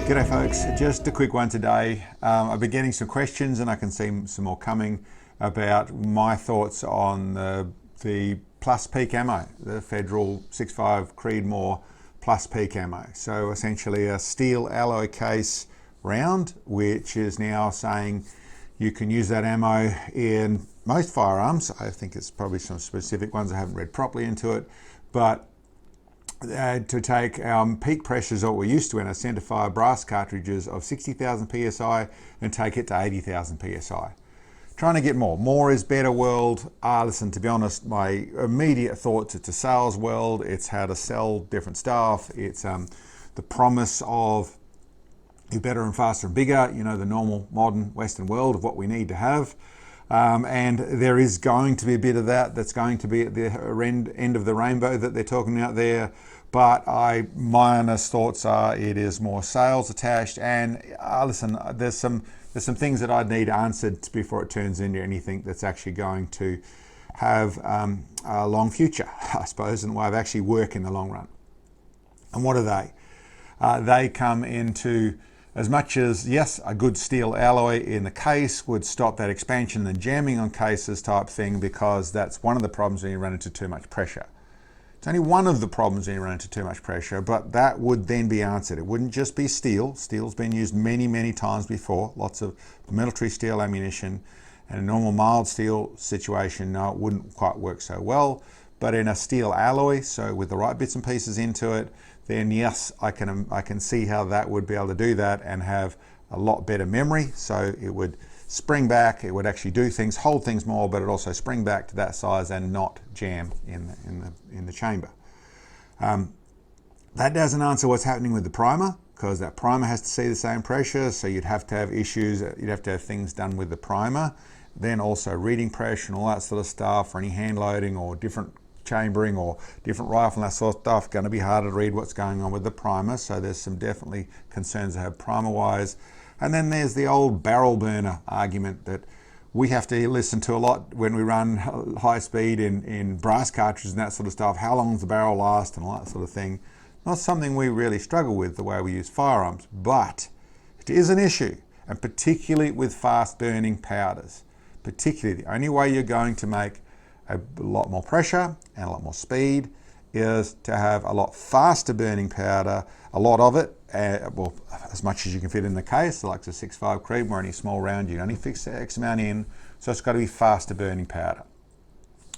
G'day folks, just a quick one today. I've been getting some questions and I can see some more coming about my thoughts on the plus peak ammo, the Federal 6.5 Creedmoor plus peak ammo. So essentially a steel alloy case round, which is now saying you can use that ammo in most firearms. I think it's probably some specific ones I haven't read properly into it, but to take peak pressures that we're used to in our centerfire brass cartridges of 60,000 psi and take it to 80,000 psi. Trying to get more. More is better world. Listen, to be honest, my immediate thoughts, it's a sales world. It's how to sell different stuff. It's the promise of you're better and faster and bigger, you know, the normal modern Western world of what we need to have. And there is going to be a bit of that that's going to be at the end of the rainbow that they're talking about there. But my honest thoughts are it is more sales attached. And listen, there's some things that I'd need answered before it turns into anything that's actually going to have a long future, I suppose, and way of actually work in the long run. And what are they? They come into, as much as, yes, a good steel alloy in the case would stop that expansion and jamming on cases type thing, because that's one of the problems when you run into too much pressure. It's only one of the problems when you run into too much pressure, but that would then be answered. It wouldn't just be steel. Steel's been used many, many times before. Lots of military steel ammunition. And a normal mild steel situation, no, it wouldn't quite work so well. But in a steel alloy, so with the right bits and pieces into it, then yes, I can see how that would be able to do that and have a lot better memory. So it would spring back, it would actually do things, hold things more, but it also spring back to that size and not jam in the chamber. That doesn't answer what's happening with the primer, because that primer has to see the same pressure, so you'd have to have issues, you'd have to have things done with the primer. Then also reading pressure and all that sort of stuff, or any hand loading or different chambering or different rifle and that sort of stuff, going to be harder to read what's going on with the primer. So there's some definitely concerns to have primer wise. And then there's the old barrel burner argument that we have to listen to a lot when we run high speed in brass cartridges and that sort of stuff. How long does the barrel last and all that sort of thing. Not something we really struggle with the way we use firearms, but it is an issue, and particularly with fast burning powders. Particularly, the only way you're going to make a lot more pressure and a lot more speed is to have a lot faster burning powder, a lot of it, well, as much as you can fit in the case, like the 6.5 Creedmoor, any small round, you can only fix X amount in, so it's got to be faster burning powder.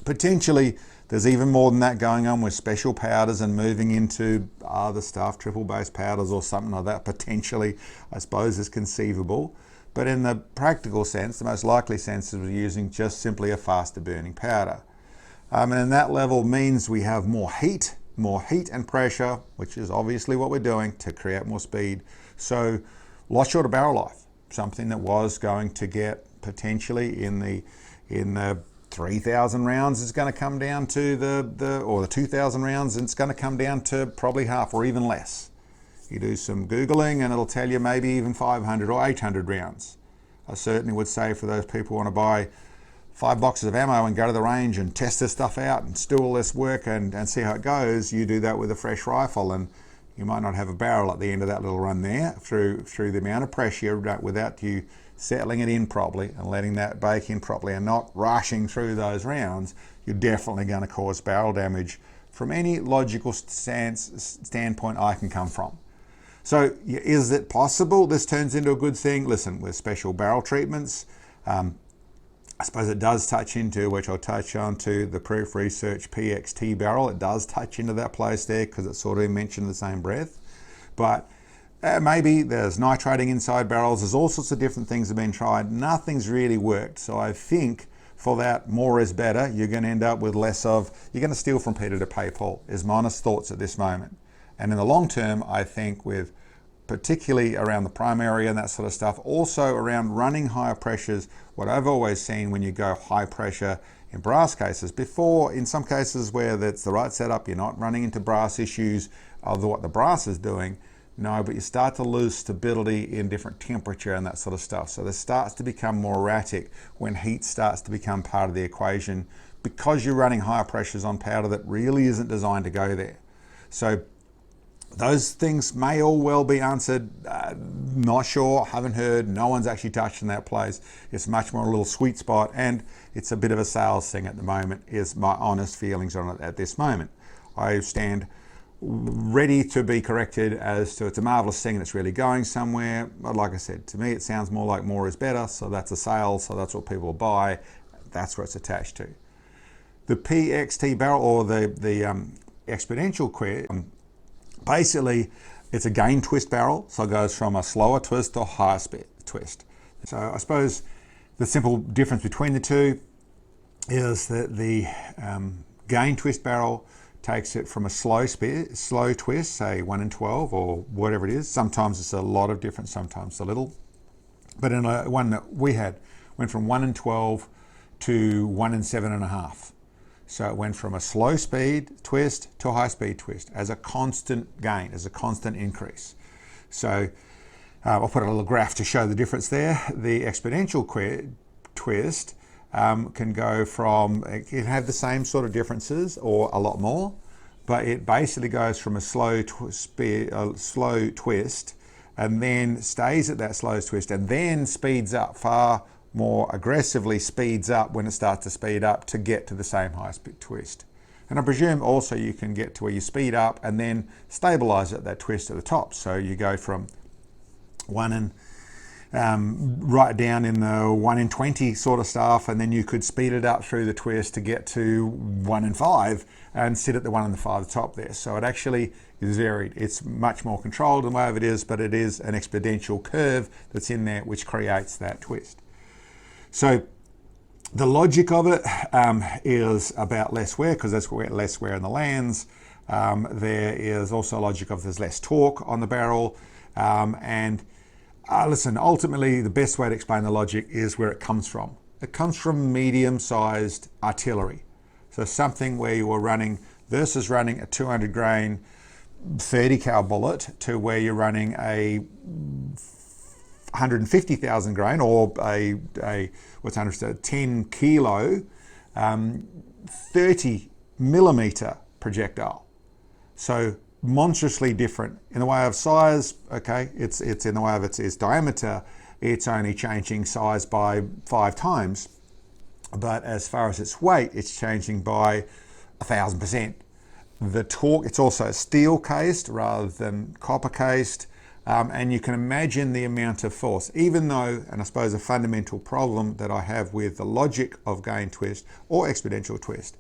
Potentially, there's even more than that going on with special powders and moving into other stuff, triple base powders or something like that, potentially, I suppose, is conceivable. But in the practical sense, the most likely sense is using just simply a faster burning powder. And in that level means we have more heat and pressure, which is obviously what we're doing to create more speed. So lot shorter barrel life, something that was going to get potentially in the 3,000 rounds is going to come down to the 2,000 rounds, and it's going to come down to probably half or even less. You do some Googling and it'll tell you maybe even 500 or 800 rounds. I certainly would say for those people who want to buy 5 boxes of ammo and go to the range and test this stuff out and do all this work and see how it goes, you do that with a fresh rifle, and you might not have a barrel at the end of that little run there through the amount of pressure without you settling it in properly and letting that bake in properly and not rushing through those rounds. You're definitely going to cause barrel damage from any logical standpoint I can come from. So is it possible this turns into a good thing? Listen, with special barrel treatments, I suppose it does touch into, which I'll touch on, to the Proof Research PXT barrel. It does touch into that place there because it's sort of mentioned in the same breath. But maybe there's nitrating inside barrels. There's all sorts of different things that have been tried. Nothing's really worked. So I think for that, more is better. You're going to end up with less of, you're going to steal from Peter to pay Paul, is my honest thoughts at this moment. And in the long term, I think with particularly around the prime area and that sort of stuff, also around running higher pressures, what I've always seen when you go high pressure in brass cases, before in some cases where that's the right setup, you're not running into brass issues of what the brass is doing, no, but you start to lose stability in different temperature and that sort of stuff. So this starts to become more erratic when heat starts to become part of the equation, because you're running higher pressures on powder that really isn't designed to go there. So Those things may all well be answered. Not sure, haven't heard, no one's actually touched in that place. It's much more a little sweet spot, and it's a bit of a sales thing at the moment, is my honest feelings on it at this moment. I stand ready to be corrected as to it's a marvelous thing and it's really going somewhere. But like I said, to me it sounds more like more is better, so that's a sale, so that's what people buy. That's what it's attached to. The PXT barrel, or the exponential basically it's a gain twist barrel, so it goes from a slower twist to a higher speed twist. So I suppose the simple difference between the two is that the gain twist barrel takes it from a slow twist, say 1 in 12 or whatever it is. Sometimes it's a lot of difference, sometimes a little. But in one that we had, went from 1 in 12 to 1 in 7.5. So it went from a slow speed twist to a high speed twist as a constant gain, as a constant increase. So I'll put a little graph to show the difference there. The exponential twist can go from, it can have the same sort of differences or a lot more, but it basically goes from a slow twist and then stays at that slow twist and then speeds up, far more aggressively speeds up when it starts to speed up to get to the same high speed twist. And I presume also you can get to where you speed up and then stabilize at that twist at the top. So you go from 1 in right down in the 1 in 20 sort of stuff, and then you could speed it up through the twist to get to 1 in 5 and sit at the 1 in the 5 at the top there. So it actually is varied. It's much more controlled in the way of it is, but it is an exponential curve that's in there which creates that twist. So the logic of it is about less wear, because there's less wear in the lands. There is also logic of there's less torque on the barrel. Listen, ultimately the best way to explain the logic is where it comes from. It comes from medium-sized artillery. So something where you are running, versus running a 200 grain 30 cal bullet, to where you're running a 150,000 grain or a what's understood 10 kilo 30 millimeter projectile. So monstrously different in the way of size. Okay, it's in the way of its diameter, it's only changing size by 5 times, but as far as its weight, it's changing by 1,000%. The torque, it's also steel cased rather than copper cased. And you can imagine the amount of force, even though, and I suppose a fundamental problem that I have with the logic of gain twist or exponential twist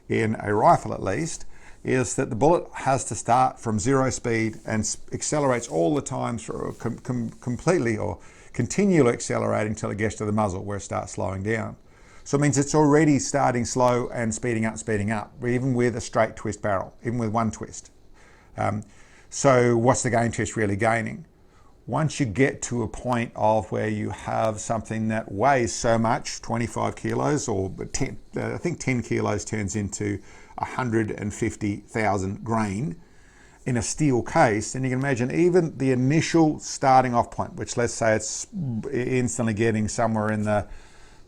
in a rifle at least, is that the bullet has to start from 0 speed and accelerates all the time through completely or continually accelerating till it gets to the muzzle where it starts slowing down. So it means it's already starting slow and speeding up, even with a straight twist barrel, even with one twist. So what's the gain twist really gaining? Once you get to a point of where you have something that weighs so much, 25 kilos or 10, I think 10 kilos turns into 150,000 grain in a steel case, and you can imagine even the initial starting off point, which let's say it's instantly getting somewhere in the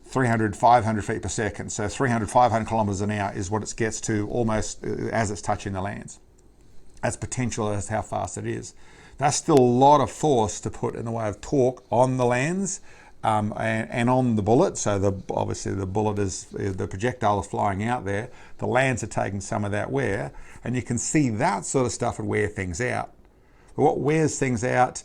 300, 500 feet per second. So 300, 500 kilometers an hour is what it gets to almost as it's touching the lands. That's potential as how fast it is. That's still a lot of force to put in the way of torque on the lands and on the bullet. So obviously the bullet the projectile is flying out there. The lands are taking some of that wear, and you can see that sort of stuff would wear things out. But what wears things out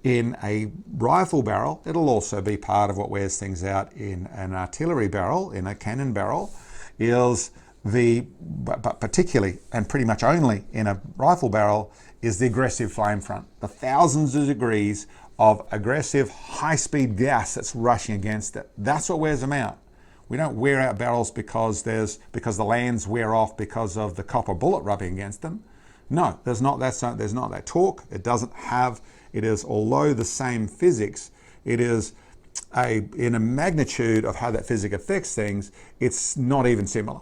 in a rifle barrel, it'll also be part of what wears things out in an artillery barrel, in a cannon barrel, is but particularly and pretty much only in a rifle barrel, is the aggressive flame front. The thousands of degrees of aggressive high-speed gas that's rushing against it. That's what wears them out. We don't wear out barrels because the lands wear off because of the copper bullet rubbing against them. No, there's not that torque. It doesn't have. It is, although the same physics, it is in a magnitude of how that physics affects things. It's not even similar.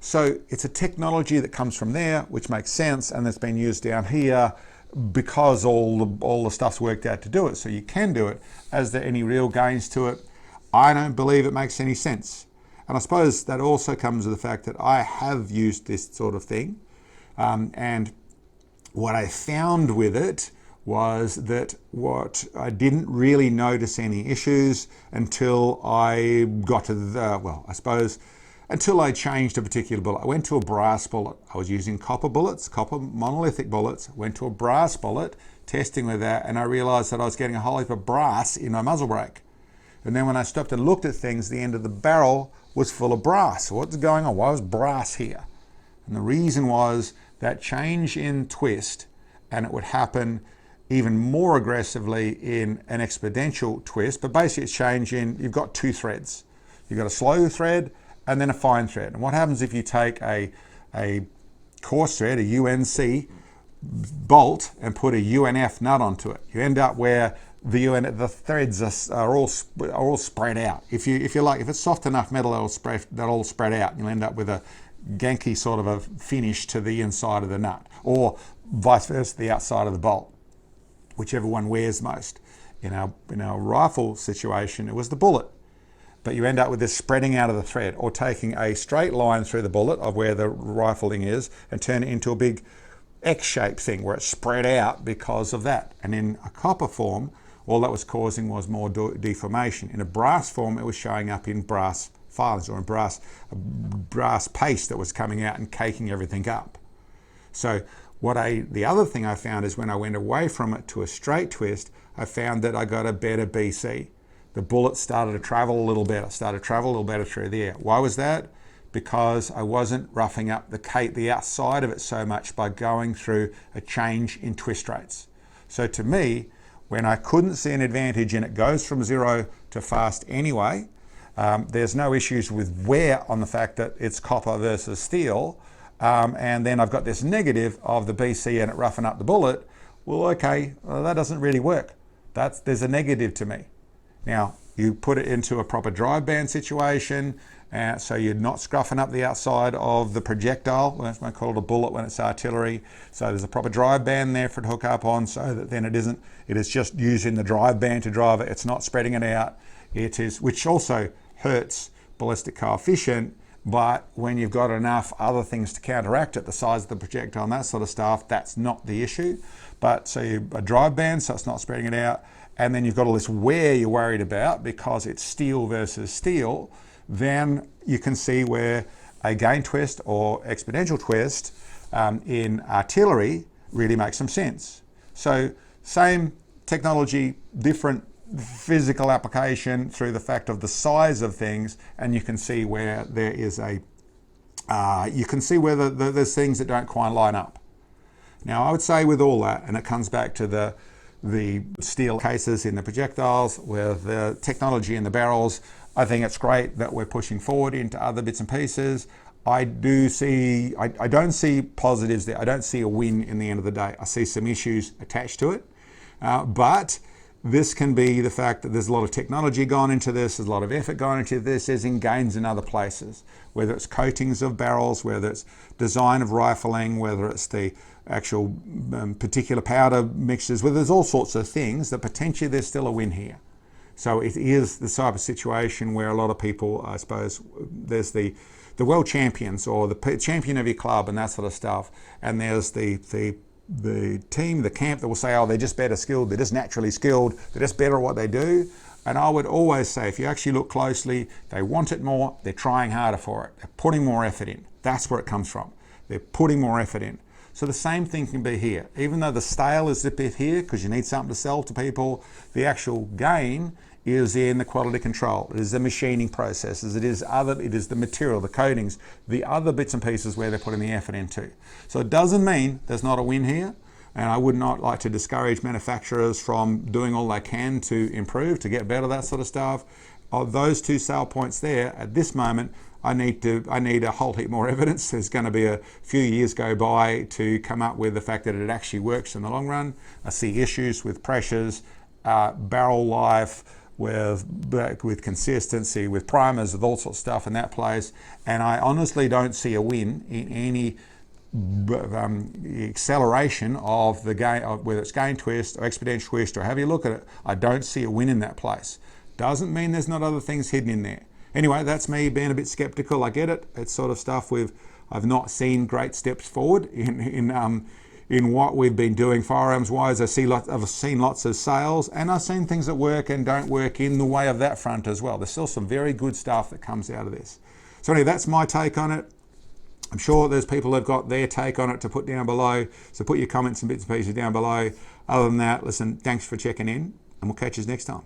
So it's a technology that comes from there, which makes sense, and that's been used down here because all the stuff's worked out to do it. So you can do it. Is there any real gains to it? I don't believe it makes any sense. And I suppose that also comes with the fact that I have used this sort of thing. And what I found with it was that what I didn't really notice any issues until I got to until I changed a particular bullet. I went to a brass bullet. I was using copper bullets, copper monolithic bullets, went to a brass bullet, testing with that, and I realized that I was getting a whole heap of brass in my muzzle brake. And then when I stopped and looked at things, the end of the barrel was full of brass. So what's going on? Why was brass here? And the reason was that change in twist, and it would happen even more aggressively in an exponential twist, but basically it's change in, you've got two threads. You've got a slow thread and then a fine thread. And what happens if you take a coarse thread, a UNC bolt, and put a UNF nut onto it? You end up where the threads are all spread out. If it's soft enough metal, they'll all spread out, and you'll end up with a ganky sort of a finish to the inside of the nut, or vice versa, the outside of the bolt, whichever one wears most. In our rifle situation, it was the bullet, but you end up with this spreading out of the thread, or taking a straight line through the bullet of where the rifling is and turn it into a big X-shaped thing where it's spread out because of that. And in a copper form, all that was causing was more deformation. In a brass form, it was showing up in brass filings, or in brass paste that was coming out and caking everything up. So the other thing I found is when I went away from it to a straight twist, I found that I got a better BC. The bullet started to travel a little better, through the air. Why was that? Because I wasn't roughing up the outside of it so much by going through a change in twist rates. So to me, when I couldn't see an advantage and it goes from 0 to fast anyway, there's no issues with wear on the fact that it's copper versus steel, and then I've got this negative of the BC and it roughing up the bullet. Well, okay, that doesn't really work. There's a negative to me. Now, you put it into a proper drive band situation, so you're not scruffing up the outside of the projectile. That's why I call it a bullet when it's artillery. So there's a proper drive band there for it to hook up on, so that then it is just using the drive band to drive it. It's not spreading it out. It is, which also hurts ballistic coefficient, but when you've got enough other things to counteract it, the size of the projectile and that sort of stuff, that's not the issue. But so a drive band, so it's not spreading it out, and then you've got all this wear you're worried about because it's steel versus steel, then you can see where a gain twist or exponential twist in artillery really makes some sense. So same technology, different physical application through the fact of the size of things, and you can see where there is there's things that don't quite line up. Now, I would say with all that, and it comes back to the steel cases in the projectiles, with the technology in the barrels, I think it's great that we're pushing forward into other bits and pieces. I don't see positives there. I don't see a win in the end of the day. I see some issues attached to it, but this can be the fact that there's a lot of technology gone into this, there's a lot of effort gone into this, there's in gains in other places, whether it's coatings of barrels, whether it's design of rifling, whether it's the actual particular powder mixtures, whether there's all sorts of things that potentially there's still a win here. So it is the type of situation where a lot of people, I suppose, there's the world champions or the champion of your club and that sort of stuff, and there's the team, the camp that will say, oh, they're just better skilled, they're just naturally skilled, they're just better at what they do. And I would always say, if you actually look closely, they want it more, they're trying harder for it, they're putting more effort in. That's where it comes from. They're putting more effort in. So the same thing can be here. Even though the scale is a bit here because you need something to sell to people, the actual gain is in the quality control. It is the machining processes. It is the material, the coatings, the other bits and pieces where they're putting the effort into. So it doesn't mean there's not a win here. And I would not like to discourage manufacturers from doing all they can to improve, to get better, that sort of stuff. Of those two sale points there, at this moment, I need a whole heap more evidence. There's going to be a few years go by to come up with the fact that it actually works in the long run. I see issues with pressures, barrel life, with consistency, with primers, with all sorts of stuff in that place. And I honestly don't see a win in any acceleration of the gain, whether it's gain twist or exponential twist or however you look at it. I don't see a win in that place. Doesn't mean there's not other things hidden in there. Anyway, that's me being a bit skeptical. I get it. It's sort of stuff I've not seen great steps forward in in what we've been doing firearms wise. I've seen lots of sales, and I've seen things that work and don't work in the way of that front as well. There's still some very good stuff that comes out of this. So anyway, that's my take on it. I'm sure there's people who've got their take on it to put down below. So put your comments and bits and pieces down below. Other than that, listen, thanks for checking in, and we'll catch you next time.